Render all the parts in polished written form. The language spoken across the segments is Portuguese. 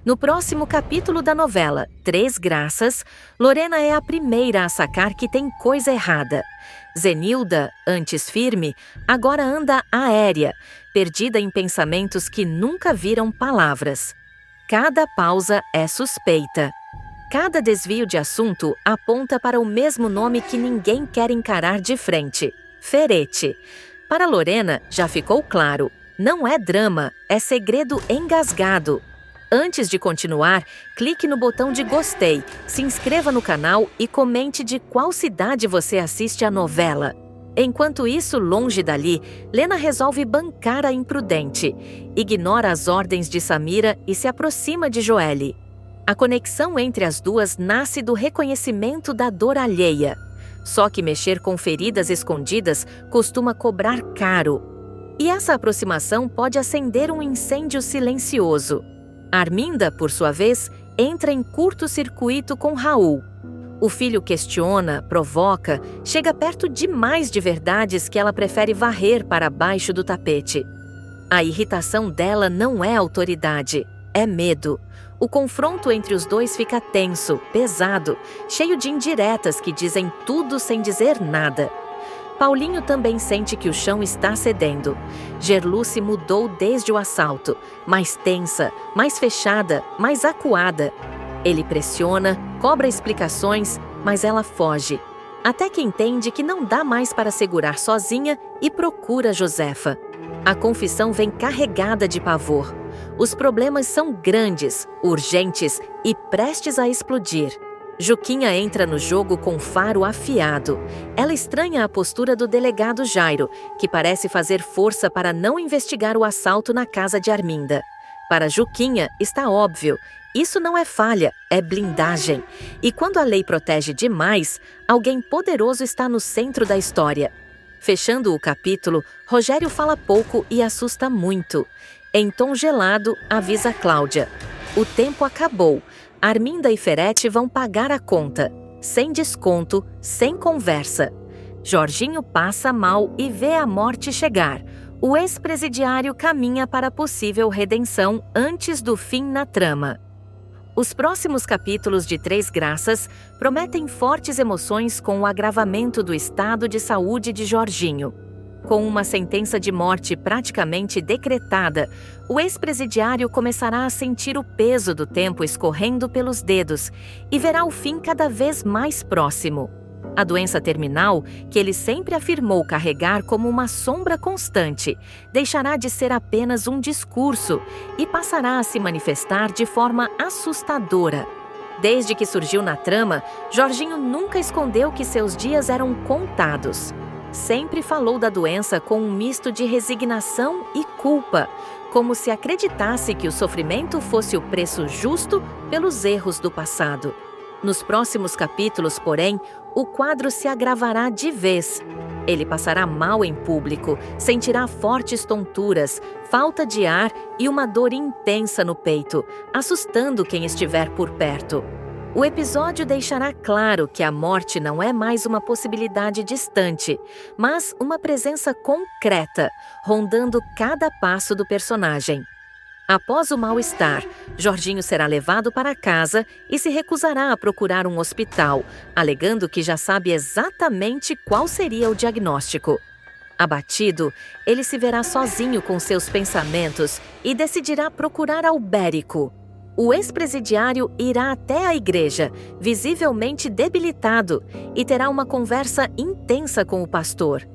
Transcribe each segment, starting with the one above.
No próximo capítulo da novela Três Graças, Lorena é a primeira a sacar que tem coisa errada. Zenilda, antes firme, agora anda aérea, perdida em pensamentos que nunca viram palavras. Cada pausa é suspeita. Cada desvio de assunto aponta para o mesmo nome que ninguém quer encarar de frente: Ferete. Para Lorena, já ficou claro, não é drama, é segredo engasgado. Antes de continuar, clique no botão de gostei, se inscreva no canal e comente de qual cidade você assiste a novela. Enquanto isso, longe dali, Lena resolve bancar a imprudente. Ignora as ordens de Samira e se aproxima de Joely. A conexão entre as duas nasce do reconhecimento da dor alheia. Só que mexer com feridas escondidas costuma cobrar caro. E essa aproximação pode acender um incêndio silencioso. Arminda, por sua vez, entra em curto-circuito com Raul. O filho questiona, provoca, chega perto demais de verdades que ela prefere varrer para baixo do tapete. A irritação dela não é autoridade, é medo. O confronto entre os dois fica tenso, pesado, cheio de indiretas que dizem tudo sem dizer nada. Paulinho também sente que o chão está cedendo. Gerluce mudou desde o assalto, mais tensa, mais fechada, mais acuada. Ele pressiona, cobra explicações, mas ela foge. Até que entende que não dá mais para segurar sozinha e procura Josefa. A confissão vem carregada de pavor. Os problemas são grandes, urgentes e prestes a explodir. Juquinha entra no jogo com faro afiado. Ela estranha a postura do delegado Jairo, que parece fazer força para não investigar o assalto na casa de Arminda. Para Juquinha, está óbvio, isso não é falha, é blindagem. E quando a lei protege demais, alguém poderoso está no centro da história. Fechando o capítulo, Rogério fala pouco e assusta muito. Em tom gelado, avisa Cláudia: o tempo acabou. Arminda e Ferete vão pagar a conta, sem desconto, sem conversa. Jorginho passa mal e vê a morte chegar. O ex-presidiário caminha para possível redenção antes do fim na trama. Os próximos capítulos de Três Graças prometem fortes emoções com o agravamento do estado de saúde de Jorginho. Com uma sentença de morte praticamente decretada, o ex-presidiário começará a sentir o peso do tempo escorrendo pelos dedos e verá o fim cada vez mais próximo. A doença terminal, que ele sempre afirmou carregar como uma sombra constante, deixará de ser apenas um discurso e passará a se manifestar de forma assustadora. Desde que surgiu na trama, Jorginho nunca escondeu que seus dias eram contados. Sempre falou da doença com um misto de resignação e culpa, como se acreditasse que o sofrimento fosse o preço justo pelos erros do passado. Nos próximos capítulos, porém, o quadro se agravará de vez. Ele passará mal em público, sentirá fortes tonturas, falta de ar e uma dor intensa no peito, assustando quem estiver por perto. O episódio deixará claro que a morte não é mais uma possibilidade distante, mas uma presença concreta, rondando cada passo do personagem. Após o mal-estar, Jorginho será levado para casa e se recusará a procurar um hospital, alegando que já sabe exatamente qual seria o diagnóstico. Abatido, ele se verá sozinho com seus pensamentos e decidirá procurar Albérico. O ex-presidiário irá até a igreja, visivelmente debilitado, e terá uma conversa intensa com o pastor.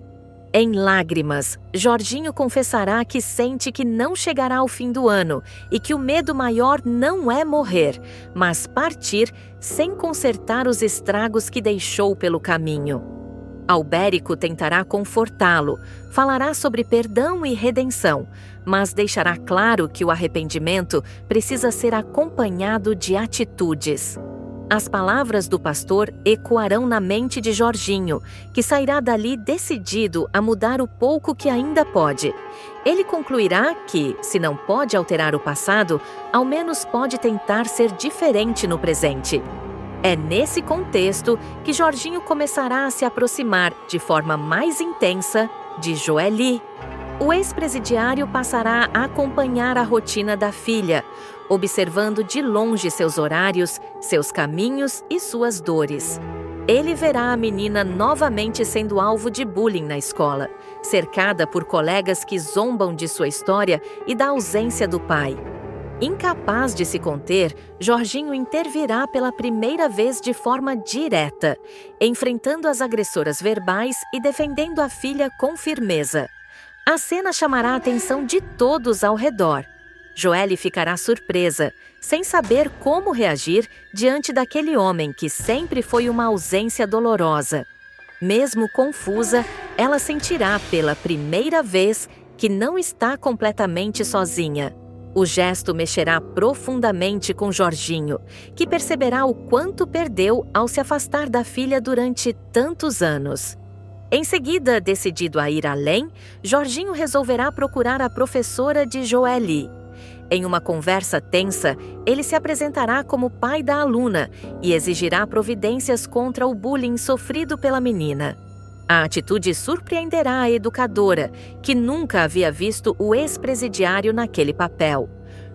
Em lágrimas, Jorginho confessará que sente que não chegará ao fim do ano e que o medo maior não é morrer, mas partir sem consertar os estragos que deixou pelo caminho. Albérico tentará confortá-lo, falará sobre perdão e redenção, mas deixará claro que o arrependimento precisa ser acompanhado de atitudes. As palavras do pastor ecoarão na mente de Jorginho, que sairá dali decidido a mudar o pouco que ainda pode. Ele concluirá que, se não pode alterar o passado, ao menos pode tentar ser diferente no presente. É nesse contexto que Jorginho começará a se aproximar de forma mais intensa de Joely. O ex-presidiário passará a acompanhar a rotina da filha, observando de longe seus horários, seus caminhos e suas dores. Ele verá a menina novamente sendo alvo de bullying na escola, cercada por colegas que zombam de sua história e da ausência do pai. Incapaz de se conter, Jorginho intervirá pela primeira vez de forma direta, enfrentando as agressoras verbais e defendendo a filha com firmeza. A cena chamará a atenção de todos ao redor. Joelle ficará surpresa, sem saber como reagir diante daquele homem que sempre foi uma ausência dolorosa. Mesmo confusa, ela sentirá pela primeira vez que não está completamente sozinha. O gesto mexerá profundamente com Jorginho, que perceberá o quanto perdeu ao se afastar da filha durante tantos anos. Em seguida, decidido a ir além, Jorginho resolverá procurar a professora de Joelle. Em uma conversa tensa, ele se apresentará como pai da aluna e exigirá providências contra o bullying sofrido pela menina. A atitude surpreenderá a educadora, que nunca havia visto o ex-presidiário naquele papel.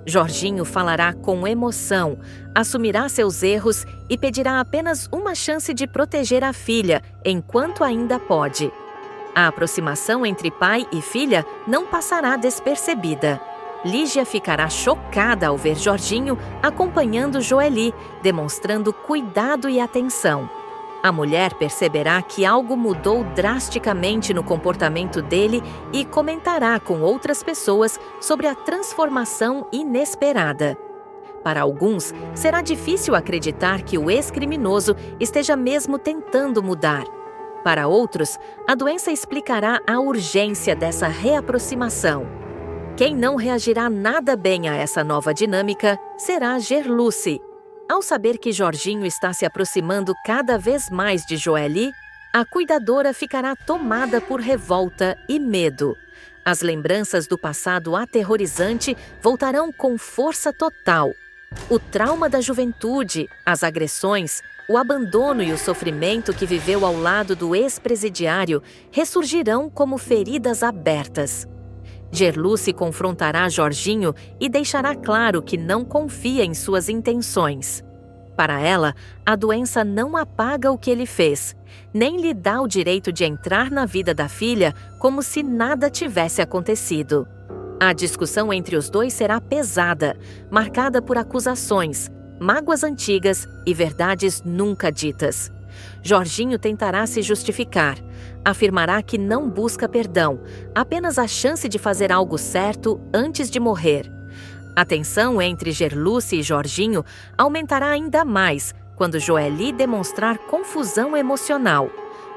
Jorginho falará com emoção, assumirá seus erros e pedirá apenas uma chance de proteger a filha enquanto ainda pode. A aproximação entre pai e filha não passará despercebida. Lígia ficará chocada ao ver Jorginho acompanhando Joelle, demonstrando cuidado e atenção. A mulher perceberá que algo mudou drasticamente no comportamento dele e comentará com outras pessoas sobre a transformação inesperada. Para alguns, será difícil acreditar que o ex-criminoso esteja mesmo tentando mudar. Para outros, a doença explicará a urgência dessa reaproximação. Quem não reagirá nada bem a essa nova dinâmica será Gerluce. Ao saber que Jorginho está se aproximando cada vez mais de Joelle, a cuidadora ficará tomada por revolta e medo. As lembranças do passado aterrorizante voltarão com força total. O trauma da juventude, as agressões, o abandono e o sofrimento que viveu ao lado do ex-presidiário ressurgirão como feridas abertas. Gerluce confrontará Jorginho e deixará claro que não confia em suas intenções. Para ela, a doença não apaga o que ele fez, nem lhe dá o direito de entrar na vida da filha como se nada tivesse acontecido. A discussão entre os dois será pesada, marcada por acusações, mágoas antigas e verdades nunca ditas. Jorginho tentará se justificar. Afirmará que não busca perdão, apenas a chance de fazer algo certo antes de morrer. A tensão entre Gerluce e Jorginho aumentará ainda mais quando Joelle demonstrar confusão emocional.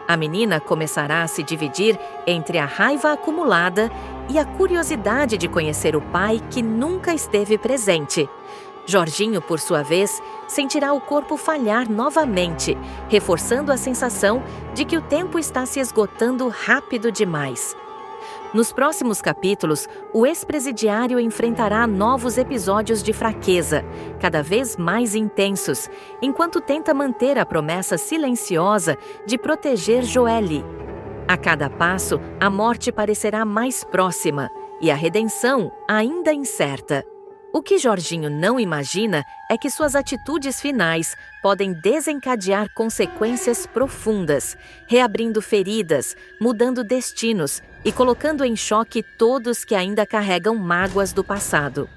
A menina começará a se dividir entre a raiva acumulada e a curiosidade de conhecer o pai que nunca esteve presente. Jorginho, por sua vez, sentirá o corpo falhar novamente, reforçando a sensação de que o tempo está se esgotando rápido demais. Nos próximos capítulos, o ex-presidiário enfrentará novos episódios de fraqueza, cada vez mais intensos, enquanto tenta manter a promessa silenciosa de proteger Joelle. A cada passo, a morte parecerá mais próxima e a redenção ainda incerta. O que Jorginho não imagina é que suas atitudes finais podem desencadear consequências profundas, reabrindo feridas, mudando destinos e colocando em choque todos que ainda carregam mágoas do passado.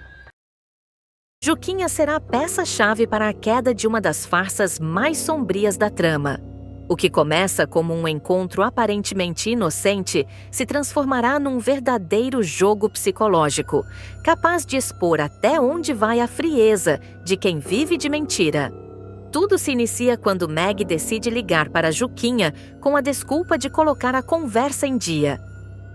Juquinha será a peça-chave para a queda de uma das farsas mais sombrias da trama. O que começa como um encontro aparentemente inocente se transformará num verdadeiro jogo psicológico, capaz de expor até onde vai a frieza de quem vive de mentira. Tudo se inicia quando Meg decide ligar para Juquinha com a desculpa de colocar a conversa em dia.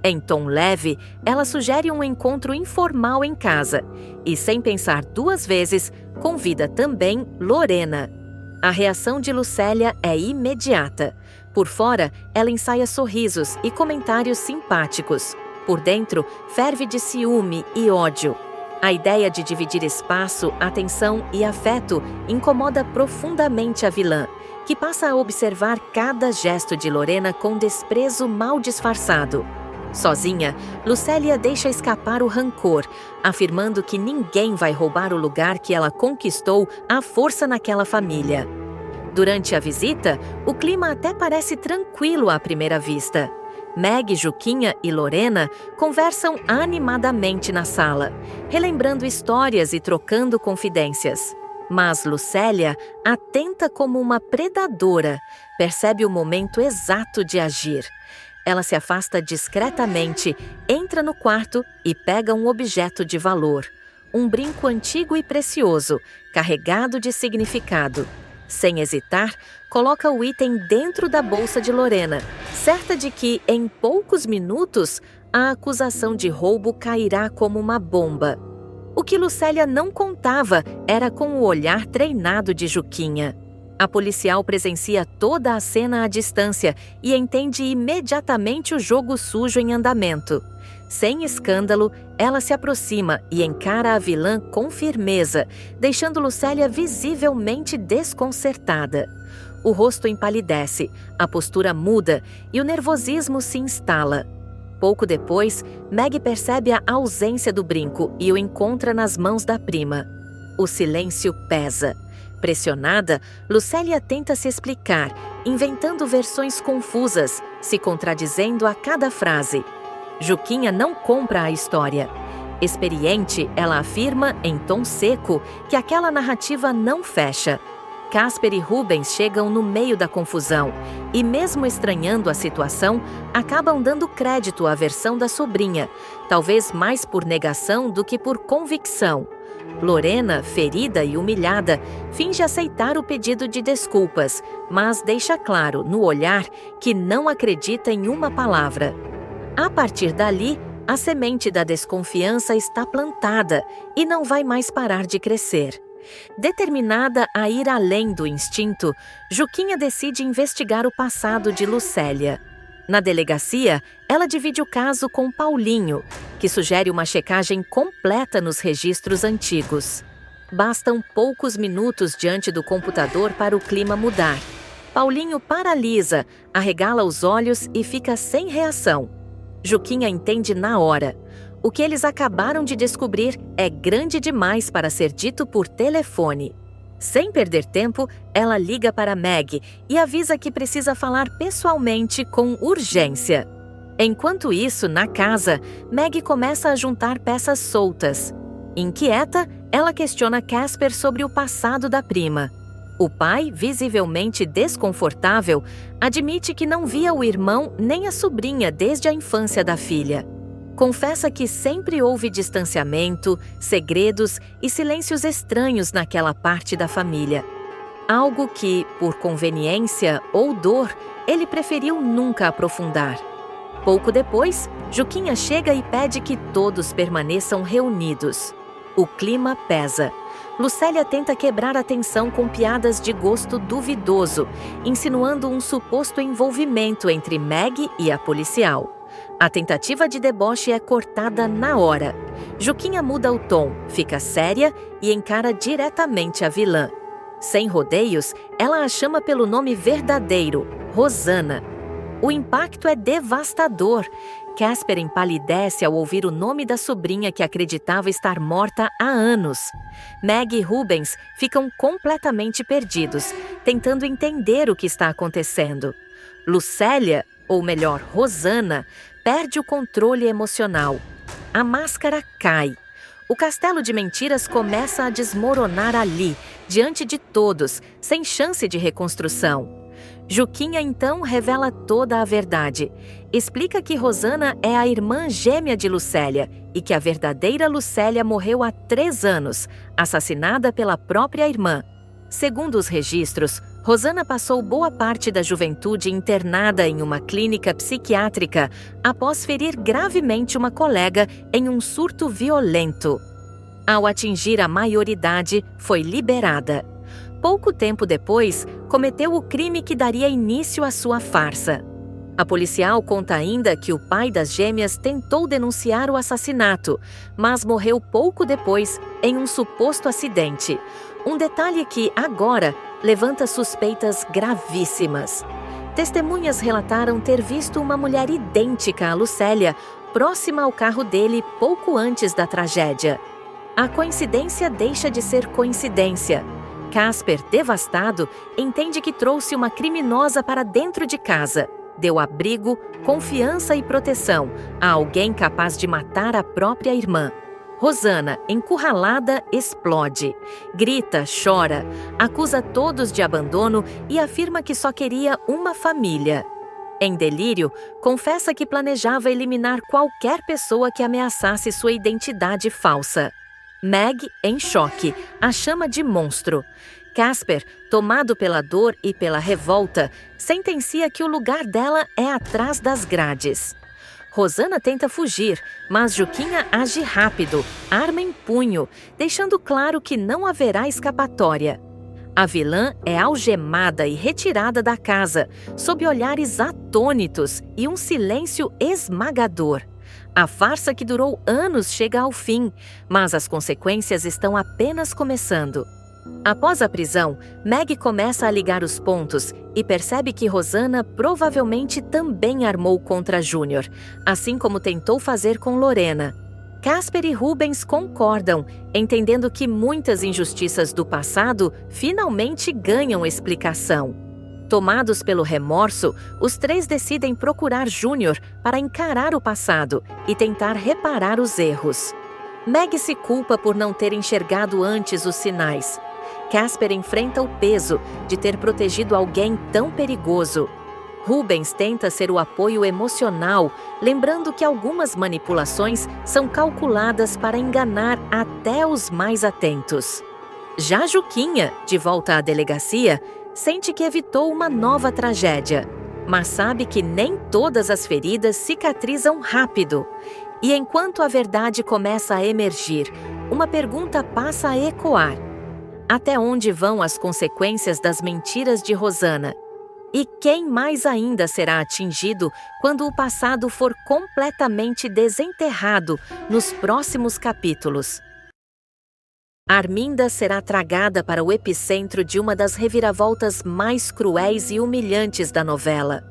Em tom leve, ela sugere um encontro informal em casa e, sem pensar duas vezes, convida também Lorena. A reação de Lucélia é imediata. Por fora, ela ensaia sorrisos e comentários simpáticos. Por dentro, ferve de ciúme e ódio. A ideia de dividir espaço, atenção e afeto incomoda profundamente a vilã, que passa a observar cada gesto de Lorena com desprezo mal disfarçado. Sozinha, Lucélia deixa escapar o rancor, afirmando que ninguém vai roubar o lugar que ela conquistou à força naquela família. Durante a visita, o clima até parece tranquilo à primeira vista. Meg, Juquinha e Lorena conversam animadamente na sala, relembrando histórias e trocando confidências. Mas Lucélia, atenta como uma predadora, percebe o momento exato de agir. Ela se afasta discretamente, entra no quarto e pega um objeto de valor. Um brinco antigo e precioso, carregado de significado. Sem hesitar, coloca o item dentro da bolsa de Lorena, certa de que, em poucos minutos, a acusação de roubo cairá como uma bomba. O que Lucélia não contava era com o olhar treinado de Juquinha. A policial presencia toda a cena à distância e entende imediatamente o jogo sujo em andamento. Sem escândalo, ela se aproxima e encara a vilã com firmeza, deixando Lucélia visivelmente desconcertada. O rosto empalidece, a postura muda e o nervosismo se instala. Pouco depois, Meg percebe a ausência do brinco e o encontra nas mãos da prima. O silêncio pesa. Pressionada, Lucélia tenta se explicar, inventando versões confusas, se contradizendo a cada frase. Juquinha não compra a história. Experiente, ela afirma, em tom seco, que aquela narrativa não fecha. Casper e Rubens chegam no meio da confusão e, mesmo estranhando a situação, acabam dando crédito à versão da sobrinha, talvez mais por negação do que por convicção. Lorena, ferida e humilhada, finge aceitar o pedido de desculpas, mas deixa claro, no olhar, que não acredita em uma palavra. A partir dali, a semente da desconfiança está plantada e não vai mais parar de crescer. Determinada a ir além do instinto, Juquinha decide investigar o passado de Lucélia. Na delegacia, ela divide o caso com Paulinho, que sugere uma checagem completa nos registros antigos. Bastam poucos minutos diante do computador para o clima mudar. Paulinho paralisa, arregala os olhos e fica sem reação. Juquinha entende na hora. O que eles acabaram de descobrir é grande demais para ser dito por telefone. Sem perder tempo, ela liga para Meg e avisa que precisa falar pessoalmente com urgência. Enquanto isso, na casa, Meg começa a juntar peças soltas. Inquieta, ela questiona Casper sobre o passado da prima. O pai, visivelmente desconfortável, admite que não via o irmão nem a sobrinha desde a infância da filha. Confessa que sempre houve distanciamento, segredos e silêncios estranhos naquela parte da família. Algo que, por conveniência ou dor, ele preferiu nunca aprofundar. Pouco depois, Juquinha chega e pede que todos permaneçam reunidos. O clima pesa. Lucélia tenta quebrar a tensão com piadas de gosto duvidoso, insinuando um suposto envolvimento entre Meg e a policial. A tentativa de deboche é cortada na hora. Juquinha muda o tom, fica séria e encara diretamente a vilã. Sem rodeios, ela a chama pelo nome verdadeiro, Rosana. O impacto é devastador. Casper empalidece ao ouvir o nome da sobrinha que acreditava estar morta há anos. Meg e Rubens ficam completamente perdidos, tentando entender o que está acontecendo. Lucélia, ou melhor, Rosana, perde o controle emocional. A máscara cai. O castelo de mentiras começa a desmoronar ali, diante de todos, sem chance de reconstrução. Juquinha então revela toda a verdade. Explica que Rosana é a irmã gêmea de Lucélia e que a verdadeira Lucélia morreu há 3 anos, assassinada pela própria irmã. Segundo os registros, Rosana passou boa parte da juventude internada em uma clínica psiquiátrica após ferir gravemente uma colega em um surto violento. Ao atingir a maioridade, foi liberada. Pouco tempo depois, cometeu o crime que daria início à sua farsa. A policial conta ainda que o pai das gêmeas tentou denunciar o assassinato, mas morreu pouco depois em um suposto acidente. Um detalhe que, agora, levanta suspeitas gravíssimas. Testemunhas relataram ter visto uma mulher idêntica a Lucélia, próxima ao carro dele pouco antes da tragédia. A coincidência deixa de ser coincidência. Casper, devastado, entende que trouxe uma criminosa para dentro de casa. Deu abrigo, confiança e proteção a alguém capaz de matar a própria irmã. Rosana, encurralada, explode. Grita, chora, acusa todos de abandono e afirma que só queria uma família. Em delírio, confessa que planejava eliminar qualquer pessoa que ameaçasse sua identidade falsa. Meg, em choque, a chama de monstro. Casper, tomado pela dor e pela revolta, sentencia que o lugar dela é atrás das grades. Rosana tenta fugir, mas Juquinha age rápido, arma em punho, deixando claro que não haverá escapatória. A vilã é algemada e retirada da casa, sob olhares atônitos e um silêncio esmagador. A farsa que durou anos chega ao fim, mas as consequências estão apenas começando. Após a prisão, Meg começa a ligar os pontos e percebe que Rosana provavelmente também armou contra Júnior, assim como tentou fazer com Lorena. Casper e Rubens concordam, entendendo que muitas injustiças do passado finalmente ganham explicação. Tomados pelo remorso, os três decidem procurar Júnior para encarar o passado e tentar reparar os erros. Meg se culpa por não ter enxergado antes os sinais. Casper enfrenta o peso de ter protegido alguém tão perigoso. Rubens tenta ser o apoio emocional, lembrando que algumas manipulações são calculadas para enganar até os mais atentos. Já Juquinha, de volta à delegacia, sente que evitou uma nova tragédia, mas sabe que nem todas as feridas cicatrizam rápido. E enquanto a verdade começa a emergir, uma pergunta passa a ecoar. Até onde vão as consequências das mentiras de Rosana? E quem mais ainda será atingido quando o passado for completamente desenterrado nos próximos capítulos? Arminda será tragada para o epicentro de uma das reviravoltas mais cruéis e humilhantes da novela.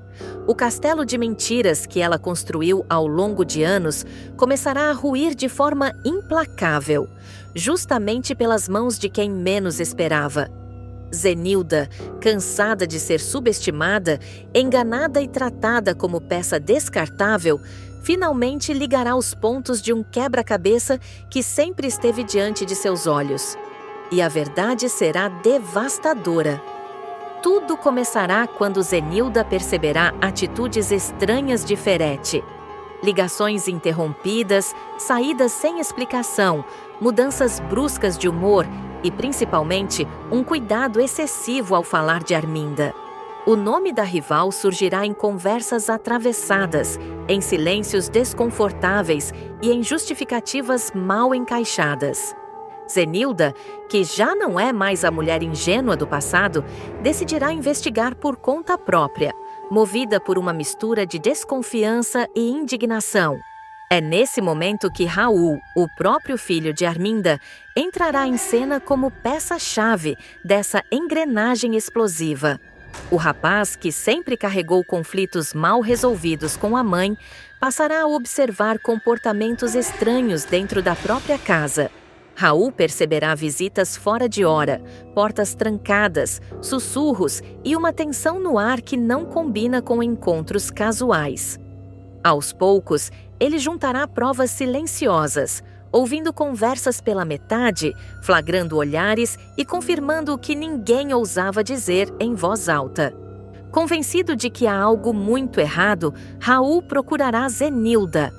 O castelo de mentiras que ela construiu ao longo de anos começará a ruir de forma implacável, justamente pelas mãos de quem menos esperava. Zenilda, cansada de ser subestimada, enganada e tratada como peça descartável, finalmente ligará os pontos de um quebra-cabeça que sempre esteve diante de seus olhos. E a verdade será devastadora. Tudo começará quando Zenilda perceberá atitudes estranhas de Ferete. Ligações interrompidas, saídas sem explicação, mudanças bruscas de humor e, principalmente, um cuidado excessivo ao falar de Arminda. O nome da rival surgirá em conversas atravessadas, em silêncios desconfortáveis e em justificativas mal encaixadas. Zenilda, que já não é mais a mulher ingênua do passado, decidirá investigar por conta própria, movida por uma mistura de desconfiança e indignação. É nesse momento que Raul, o próprio filho de Arminda, entrará em cena como peça-chave dessa engrenagem explosiva. O rapaz, que sempre carregou conflitos mal resolvidos com a mãe, passará a observar comportamentos estranhos dentro da própria casa. Raul perceberá visitas fora de hora, portas trancadas, sussurros e uma tensão no ar que não combina com encontros casuais. Aos poucos, ele juntará provas silenciosas, ouvindo conversas pela metade, flagrando olhares e confirmando o que ninguém ousava dizer em voz alta. Convencido de que há algo muito errado, Raul procurará Zenilda.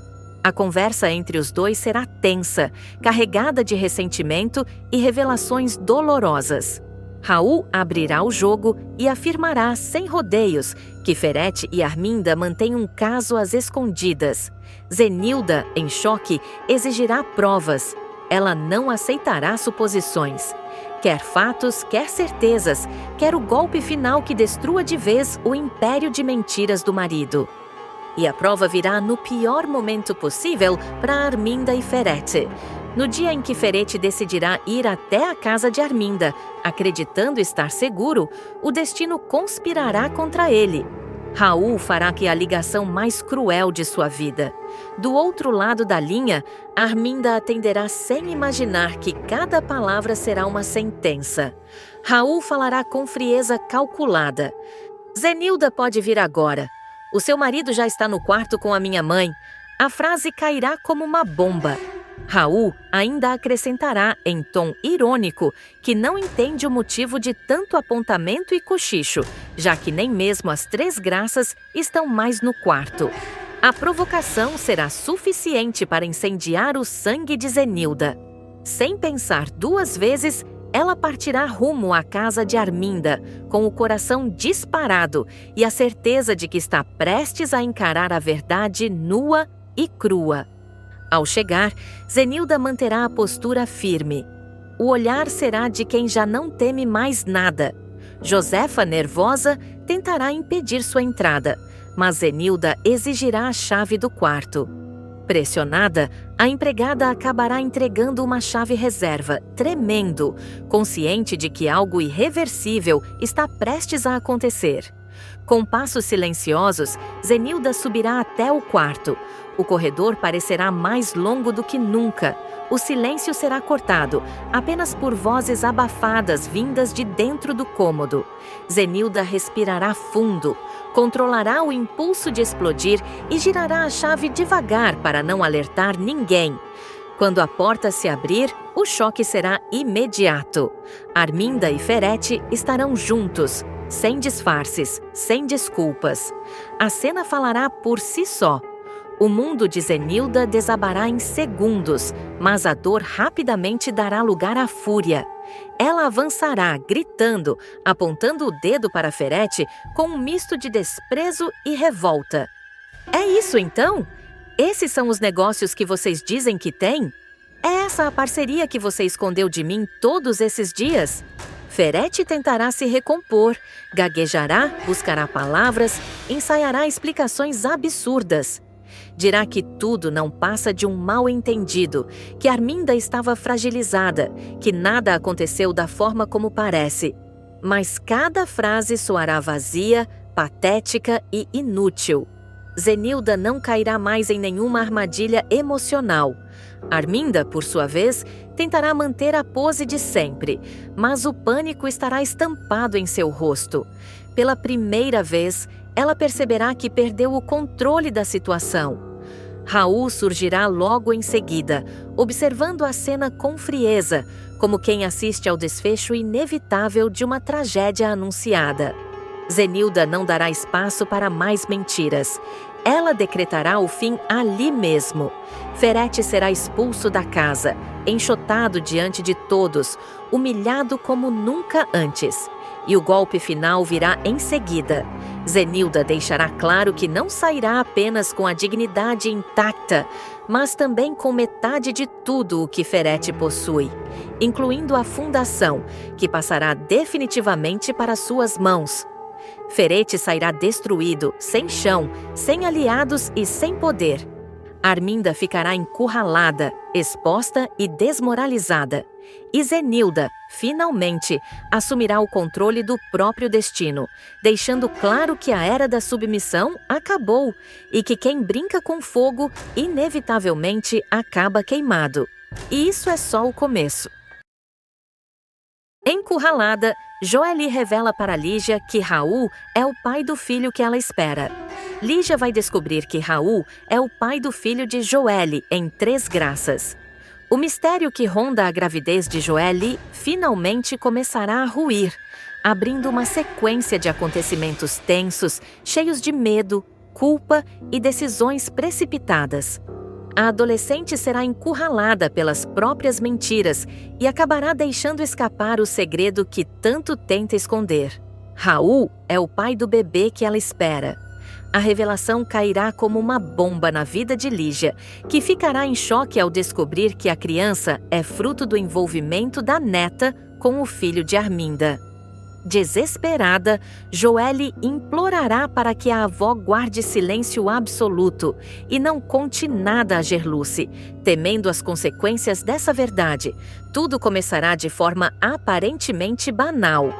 A conversa entre os dois será tensa, carregada de ressentimento e revelações dolorosas. Raul abrirá o jogo e afirmará, sem rodeios, que Ferete e Arminda mantêm um caso às escondidas. Zenilda, em choque, exigirá provas. Ela não aceitará suposições. Quer fatos, quer certezas, quer o golpe final que destrua de vez o império de mentiras do marido. E a prova virá no pior momento possível para Arminda e Ferete. No dia em que Ferete decidirá ir até a casa de Arminda, acreditando estar seguro, o destino conspirará contra ele. Raul fará que a ligação mais cruel de sua vida. Do outro lado da linha, Arminda atenderá sem imaginar que cada palavra será uma sentença. Raul falará com frieza calculada. Zenilda pode vir agora. O seu marido já está no quarto com a minha mãe. A frase cairá como uma bomba. Raul ainda acrescentará, em tom irônico, que não entende o motivo de tanto apontamento e cochicho, já que nem mesmo as 3 graças estão mais no quarto. A provocação será suficiente para incendiar o sangue de Zenilda. Sem pensar 2 vezes, ela partirá rumo à casa de Arminda, com o coração disparado e a certeza de que está prestes a encarar a verdade nua e crua. Ao chegar, Zenilda manterá a postura firme. O olhar será de quem já não teme mais nada. Josefa, nervosa, tentará impedir sua entrada, mas Zenilda exigirá a chave do quarto. Pressionada, a empregada acabará entregando uma chave reserva, tremendo, consciente de que algo irreversível está prestes a acontecer. Com passos silenciosos, Zenilda subirá até o quarto. O corredor parecerá mais longo do que nunca. O silêncio será cortado, apenas por vozes abafadas vindas de dentro do cômodo. Zenilda respirará fundo, controlará o impulso de explodir e girará a chave devagar para não alertar ninguém. Quando a porta se abrir, o choque será imediato. Arminda e Ferete estarão juntos, sem disfarces, sem desculpas. A cena falará por si só. O mundo de Zenilda desabará em segundos, mas a dor rapidamente dará lugar à fúria. Ela avançará, gritando, apontando o dedo para Ferete com um misto de desprezo e revolta. É isso então? Esses são os negócios que vocês dizem que têm? É essa a parceria que você escondeu de mim todos esses dias? Ferete tentará se recompor, gaguejará, buscará palavras, ensaiará explicações absurdas. Dirá que tudo não passa de um mal-entendido, que Arminda estava fragilizada, que nada aconteceu da forma como parece. Mas cada frase soará vazia, patética e inútil. Zenilda não cairá mais em nenhuma armadilha emocional. Arminda, por sua vez, tentará manter a pose de sempre, mas o pânico estará estampado em seu rosto. Pela primeira vez, ela perceberá que perdeu o controle da situação. Raul surgirá logo em seguida, observando a cena com frieza, como quem assiste ao desfecho inevitável de uma tragédia anunciada. Zenilda não dará espaço para mais mentiras. Ela decretará o fim ali mesmo. Ferete será expulso da casa, enxotado diante de todos, humilhado como nunca antes. E o golpe final virá em seguida. Zenilda deixará claro que não sairá apenas com a dignidade intacta, mas também com metade de tudo o que Ferete possui, incluindo a fundação, que passará definitivamente para suas mãos. Ferete sairá destruído, sem chão, sem aliados e sem poder. Arminda ficará encurralada, exposta e desmoralizada. E Zenilda, finalmente, assumirá o controle do próprio destino, deixando claro que a era da submissão acabou e que quem brinca com fogo, inevitavelmente, acaba queimado. E isso é só o começo. Encurralada, Joely revela para Lígia que Raul é o pai do filho que ela espera. Lígia vai descobrir que Raul é o pai do filho de Joely em 3 graças. O mistério que ronda a gravidez de Joely finalmente começará a ruir, abrindo uma sequência de acontecimentos tensos, cheios de medo, culpa e decisões precipitadas. A adolescente será encurralada pelas próprias mentiras e acabará deixando escapar o segredo que tanto tenta esconder. Raul é o pai do bebê que ela espera. A revelação cairá como uma bomba na vida de Lígia, que ficará em choque ao descobrir que a criança é fruto do envolvimento da neta com o filho de Arminda. Desesperada, Joely implorará para que a avó guarde silêncio absoluto e não conte nada a Gerluce, temendo as consequências dessa verdade. Tudo começará de forma aparentemente banal.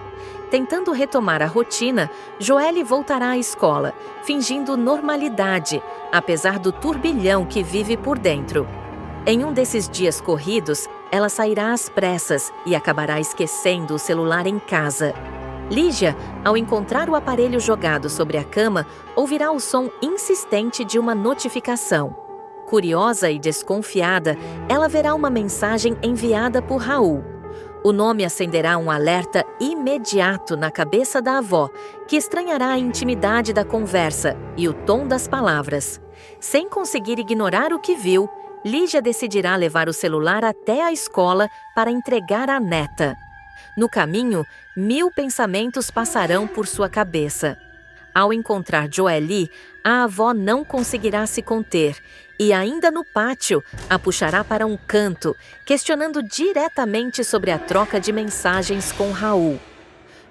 Tentando retomar a rotina, Joelle voltará à escola, fingindo normalidade, apesar do turbilhão que vive por dentro. Em um desses dias corridos, ela sairá às pressas e acabará esquecendo o celular em casa. Lígia, ao encontrar o aparelho jogado sobre a cama, ouvirá o som insistente de uma notificação. Curiosa e desconfiada, ela verá uma mensagem enviada por Raul. O nome acenderá um alerta imediato na cabeça da avó, que estranhará a intimidade da conversa e o tom das palavras. Sem conseguir ignorar o que viu, Lígia decidirá levar o celular até a escola para entregar à neta. No caminho, 1000 pensamentos passarão por sua cabeça. Ao encontrar Joelle, a avó não conseguirá se conter e, ainda no pátio, a puxará para um canto, questionando diretamente sobre a troca de mensagens com Raul.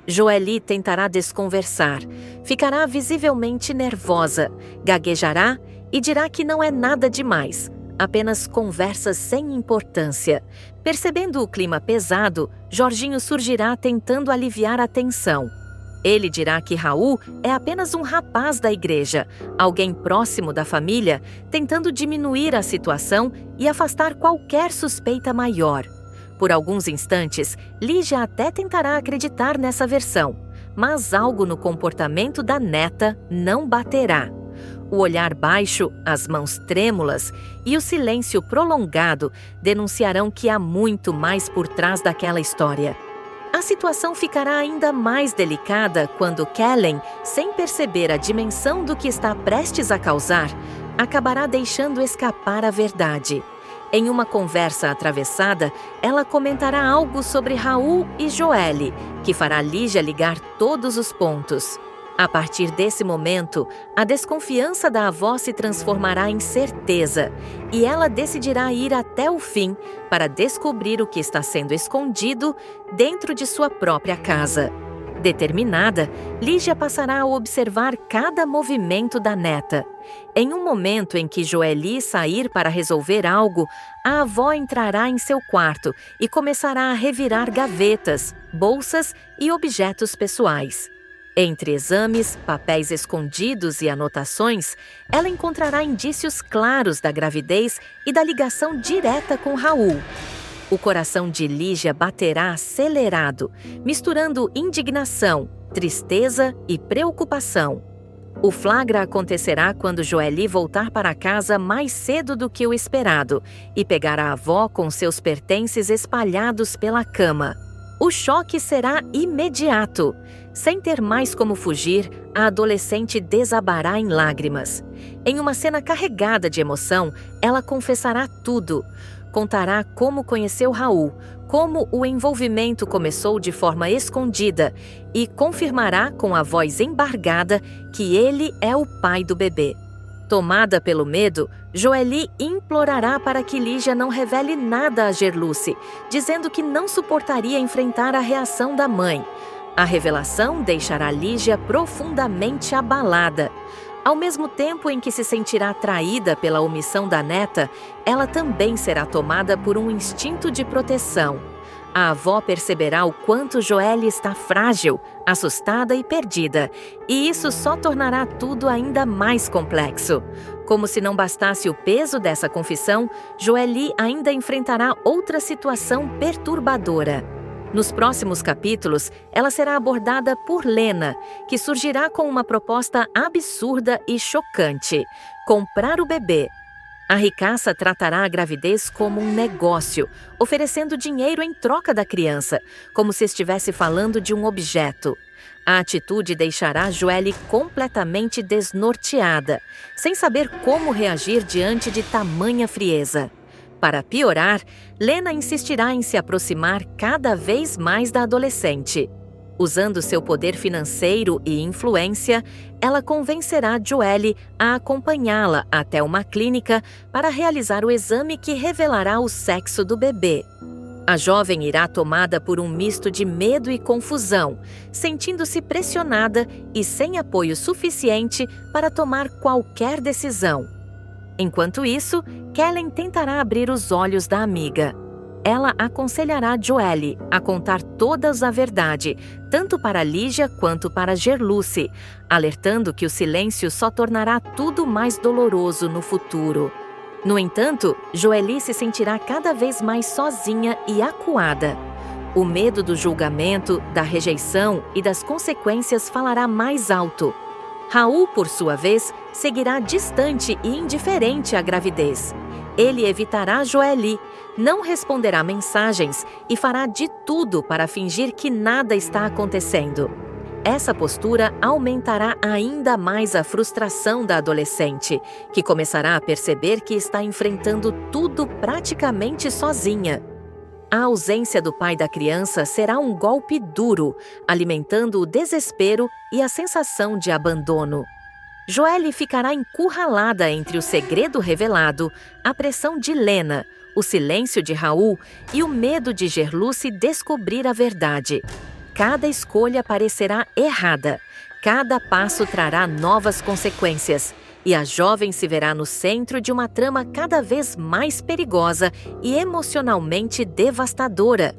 Joelle tentará desconversar, ficará visivelmente nervosa, gaguejará e dirá que não é nada demais, apenas conversas sem importância. Percebendo o clima pesado, Jorginho surgirá tentando aliviar a tensão. Ele dirá que Raul é apenas um rapaz da igreja, alguém próximo da família, tentando diminuir a situação e afastar qualquer suspeita maior. Por alguns instantes, Lígia até tentará acreditar nessa versão, mas algo no comportamento da neta não baterá. O olhar baixo, as mãos trêmulas e o silêncio prolongado denunciarão que há muito mais por trás daquela história. A situação ficará ainda mais delicada quando Kellen, sem perceber a dimensão do que está prestes a causar, acabará deixando escapar a verdade. Em uma conversa atravessada, ela comentará algo sobre Raul e Joelle, que fará Lígia ligar todos os pontos. A partir desse momento, a desconfiança da avó se transformará em certeza e ela decidirá ir até o fim para descobrir o que está sendo escondido dentro de sua própria casa. Determinada, Lígia passará a observar cada movimento da neta. Em um momento em que Joelle sair para resolver algo, a avó entrará em seu quarto e começará a revirar gavetas, bolsas e objetos pessoais. Entre exames, papéis escondidos e anotações, ela encontrará indícios claros da gravidez e da ligação direta com Raul. O coração de Lígia baterá acelerado, misturando indignação, tristeza e preocupação. O flagra acontecerá quando Joelle voltar para casa mais cedo do que o esperado e pegar a avó com seus pertences espalhados pela cama. O choque será imediato. Sem ter mais como fugir, a adolescente desabará em lágrimas. Em uma cena carregada de emoção, ela confessará tudo. Contará como conheceu Raul, como o envolvimento começou de forma escondida e confirmará com a voz embargada que ele é o pai do bebê. Tomada pelo medo, Joelle implorará para que Lígia não revele nada a Gerluce, dizendo que não suportaria enfrentar a reação da mãe. A revelação deixará Lígia profundamente abalada. Ao mesmo tempo em que se sentirá traída pela omissão da neta, ela também será tomada por um instinto de proteção. A avó perceberá o quanto Joelle está frágil, assustada e perdida, e isso só tornará tudo ainda mais complexo. Como se não bastasse o peso dessa confissão, Joelle ainda enfrentará outra situação perturbadora. Nos próximos capítulos, ela será abordada por Lena, que surgirá com uma proposta absurda e chocante: comprar o bebê. A ricaça tratará a gravidez como um negócio, oferecendo dinheiro em troca da criança, como se estivesse falando de um objeto. A atitude deixará Joelle completamente desnorteada, sem saber como reagir diante de tamanha frieza. Para piorar, Lena insistirá em se aproximar cada vez mais da adolescente. Usando seu poder financeiro e influência, ela convencerá Joelle a acompanhá-la até uma clínica para realizar o exame que revelará o sexo do bebê. A jovem irá tomada por um misto de medo e confusão, sentindo-se pressionada e sem apoio suficiente para tomar qualquer decisão. Enquanto isso, Kellen tentará abrir os olhos da amiga. ela aconselhará Joelle a contar todas a verdade, tanto para Lígia quanto para Gerluce, alertando que o silêncio só tornará tudo mais doloroso no futuro. No entanto, Joelle se sentirá cada vez mais sozinha e acuada. O medo do julgamento, da rejeição e das consequências falará mais alto. Raul, por sua vez, seguirá distante e indiferente à gravidez. Ele evitará Joelle, não responderá mensagens e fará de tudo para fingir que nada está acontecendo. Essa postura aumentará ainda mais a frustração da adolescente, que começará a perceber que está enfrentando tudo praticamente sozinha. A ausência do pai da criança será um golpe duro, alimentando o desespero e a sensação de abandono. Joelle ficará encurralada entre o segredo revelado, a pressão de Lena, o silêncio de Raul e o medo de Gerluce descobrir a verdade. Cada escolha parecerá errada, cada passo trará novas consequências, e a jovem se verá no centro de uma trama cada vez mais perigosa e emocionalmente devastadora.